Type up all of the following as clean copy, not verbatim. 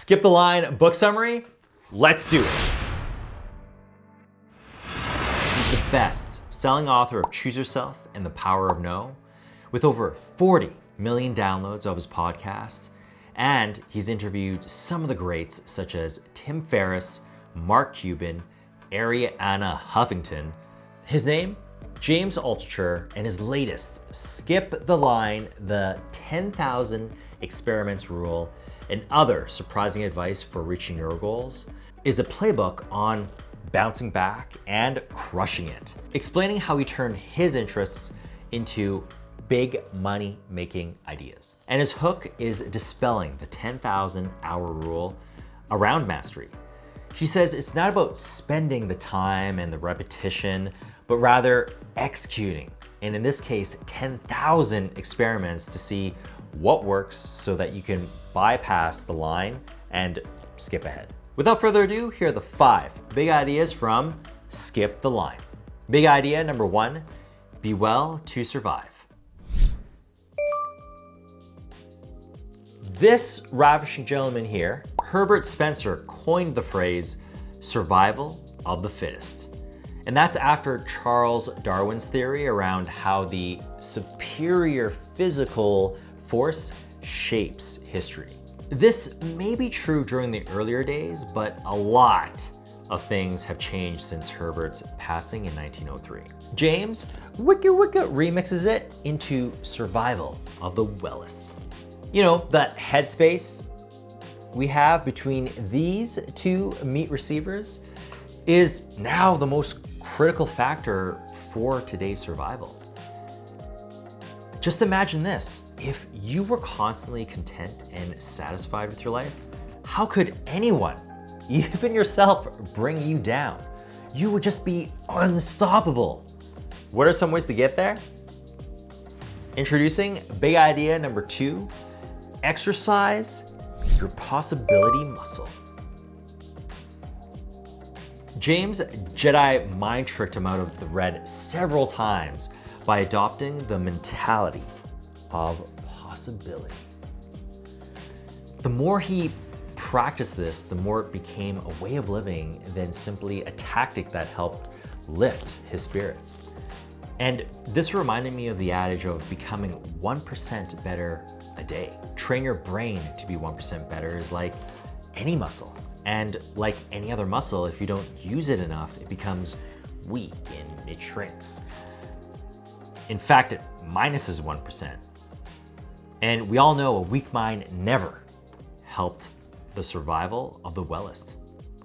Skip the Line book summary. Let's do it. He's the best-selling author of Choose Yourself and the Power of No, with over 40 million downloads of his podcast. And he's interviewed some of the greats such as Tim Ferriss, Mark Cuban, Arianna Huffington. His name, James Altucher, and his latest, Skip the Line, the 10,000 Experiments Rule, and other surprising advice for reaching your goals, is a playbook on bouncing back and crushing it, explaining how he turned his interests into big money making ideas. And his hook is dispelling the 10,000 hour rule around mastery. He says it's not about spending the time and the repetition, but rather executing. And in this case, 10,000 experiments to see what works so that you can bypass the line and skip ahead. Without further ado, here are the 5 big ideas from Skip the Line. Big idea number 1, be well to survive. This ravishing gentleman here, Herbert Spencer, coined the phrase survival of the fittest. And that's after Charles Darwin's theory around how the superior physical force shapes history. This may be true during the earlier days, but a lot of things have changed since Herbert's passing in 1903. James Wicca remixes it into survival of the wellest. You know, that headspace we have between these two meat receivers is now the most critical factor for today's survival. Just imagine this. If you were constantly content and satisfied with your life, how could anyone, even yourself, bring you down? You would just be unstoppable. What are some ways to get there? Introducing big idea number 2, exercise your possibility muscle. James Jedi mind tricked him out of the red several times by adopting the mentality of possibility. The more he practiced this, the more it became a way of living than simply a tactic that helped lift his spirits. And this reminded me of the adage of becoming 1% better a day. Train your brain to be 1% better is like any muscle. And like any other muscle, if you don't use it enough, it becomes weak and it shrinks. In fact, it minuses 1%. And we all know a weak mind never helped the survival of the wellest.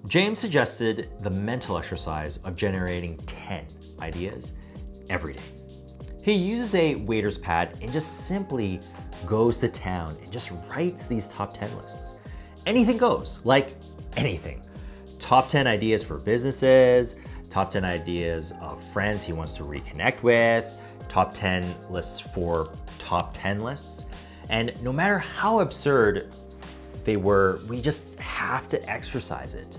James suggested the mental exercise of generating 10 ideas every day. He uses a waiter's pad and just simply goes to town and just writes these top 10 lists. Anything goes, like anything. Top 10 ideas for businesses, top 10 ideas of friends he wants to reconnect with, top 10 lists for top 10 lists. And no matter how absurd they were, we just have to exercise it.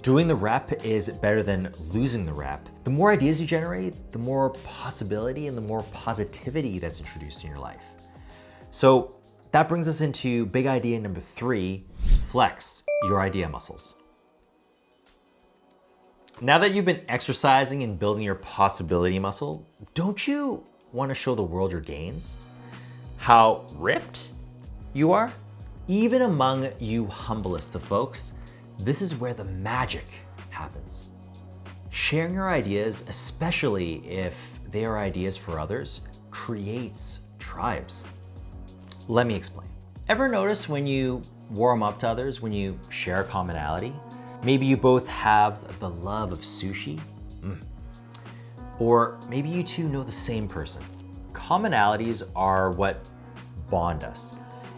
Doing the rep is better than losing the rep. The more ideas you generate, the more possibility and the more positivity that's introduced in your life. So that brings us into big idea number 3, flex your idea muscles. Now that you've been exercising and building your possibility muscle, don't you want to show the world your gains? How ripped you are? Even among you humblest of folks, this is where the magic happens. Sharing your ideas, especially if they are ideas for others, creates tribes. Let me explain. Ever notice when you warm up to others, when you share a commonality? Maybe you both have the love of sushi, or maybe you two know the same person. Commonalities are what bond us,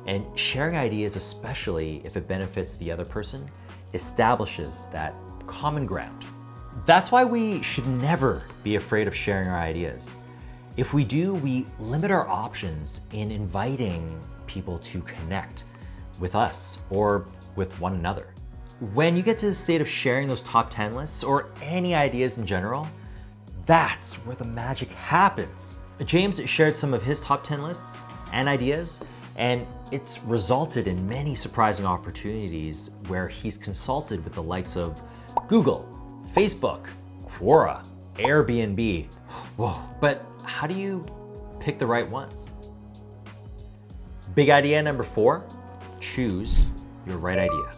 and sharing ideas, especially if it benefits the other person, establishes that common ground. That's why we should never be afraid of sharing our ideas. If we do, we limit our options in inviting people to connect with us or with one another. When you get to the state of sharing those top 10 lists or any ideas in general, that's where the magic happens. James shared some of his top 10 lists and ideas, and it's resulted in many surprising opportunities where he's consulted with the likes of Google, Facebook, Quora, Airbnb. Whoa, but how do you pick the right ones? Big idea number 4, choose your right idea.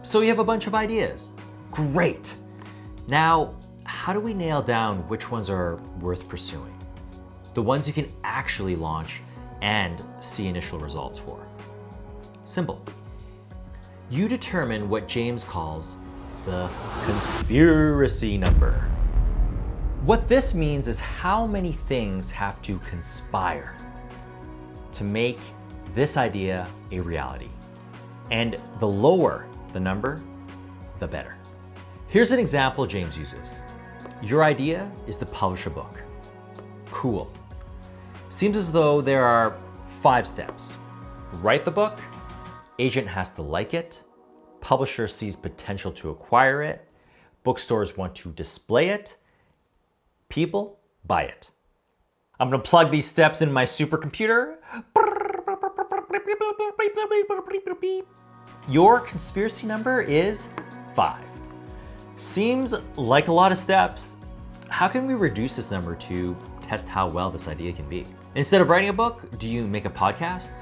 So you have a bunch of ideas. Great. Now, how do we nail down which ones are worth pursuing? The ones you can actually launch and see initial results for. Simple. You determine what James calls the conspiracy number. What this means is how many things have to conspire to make this idea a reality. And the lower the number, the better. Here's an example James uses. Your idea is to publish a book. Cool. Seems as though there are 5 steps. Write the book, agent has to like it, publisher sees potential to acquire it, bookstores want to display it, people buy it. I'm gonna plug these steps in my supercomputer. Your conspiracy number is 5. Seems like a lot of steps. How can we reduce this number to test how well this idea can be? Instead of writing a book, do you make a podcast,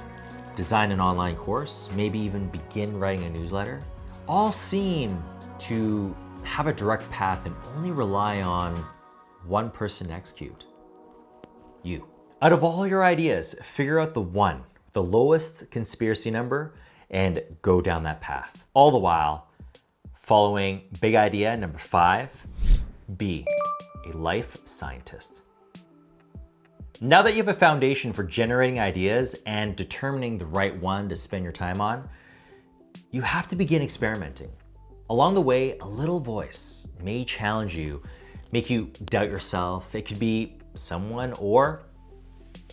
design an online course, maybe even begin writing a newsletter? All seem to have a direct path and only rely on one person to execute. You. Out of all your ideas, figure out the one, the lowest conspiracy number, and go down that path. All the while following big idea number 5, be a life scientist. Now that you have a foundation for generating ideas and determining the right one to spend your time on, you have to begin experimenting. Along the way, a little voice may challenge you, make you doubt yourself. It could be someone or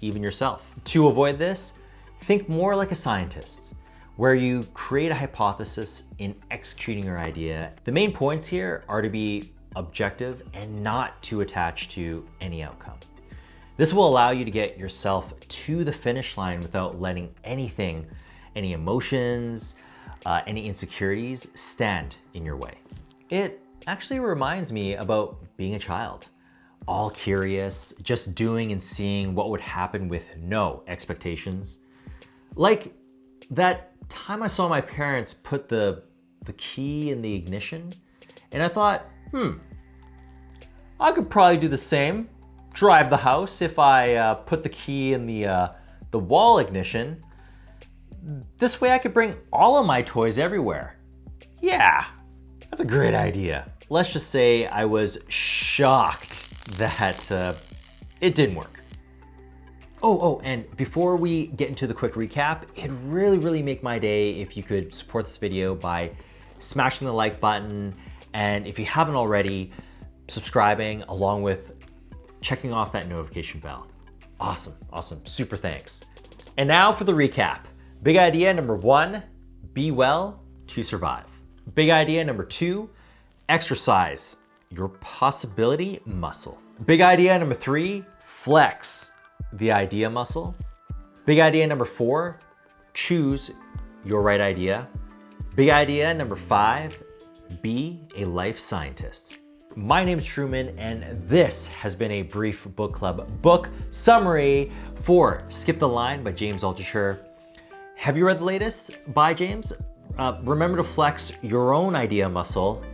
even yourself. To avoid this, think more like a scientist, where you create a hypothesis in executing your idea. The main points here are to be objective and not too attached to any outcome. This will allow you to get yourself to the finish line without letting anything, any emotions, any insecurities stand in your way. It actually reminds me about being a child, all curious, just doing and seeing what would happen with no expectations. Like that time I saw my parents put the key in the ignition, and I thought, I could probably do the same. Drive the house if I put the key in the wall ignition. This way I could bring all of my toys everywhere. Yeah, that's a great idea. Let's just say I was shocked that it didn't work. Oh, and before we get into the quick recap, it'd really make my day if you could support this video by smashing the like button, and if you haven't already, subscribing along with checking off that notification bell. Awesome, super thanks. And now for the recap. Big idea number 1, be well to survive. Big idea number 2, exercise your possibility muscle. Big idea number 3, flex the idea muscle. Big idea number 4, choose your right idea. Big idea number 5, be a life scientist. My name's Truman, and this has been a brief book club book summary for Skip the Line by James Altucher. Have you read the latest by James? Remember to flex your own idea muscle,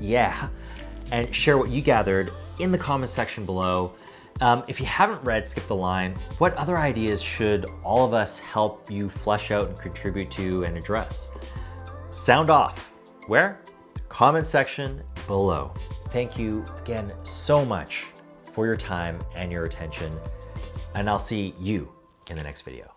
and share what you gathered in the comment section below. If you haven't read Skip the Line, what other ideas should all of us help you flesh out and contribute to and address? Sound off. Where? Comment section below. Thank you again so much for your time and your attention, and I'll see you in the next video.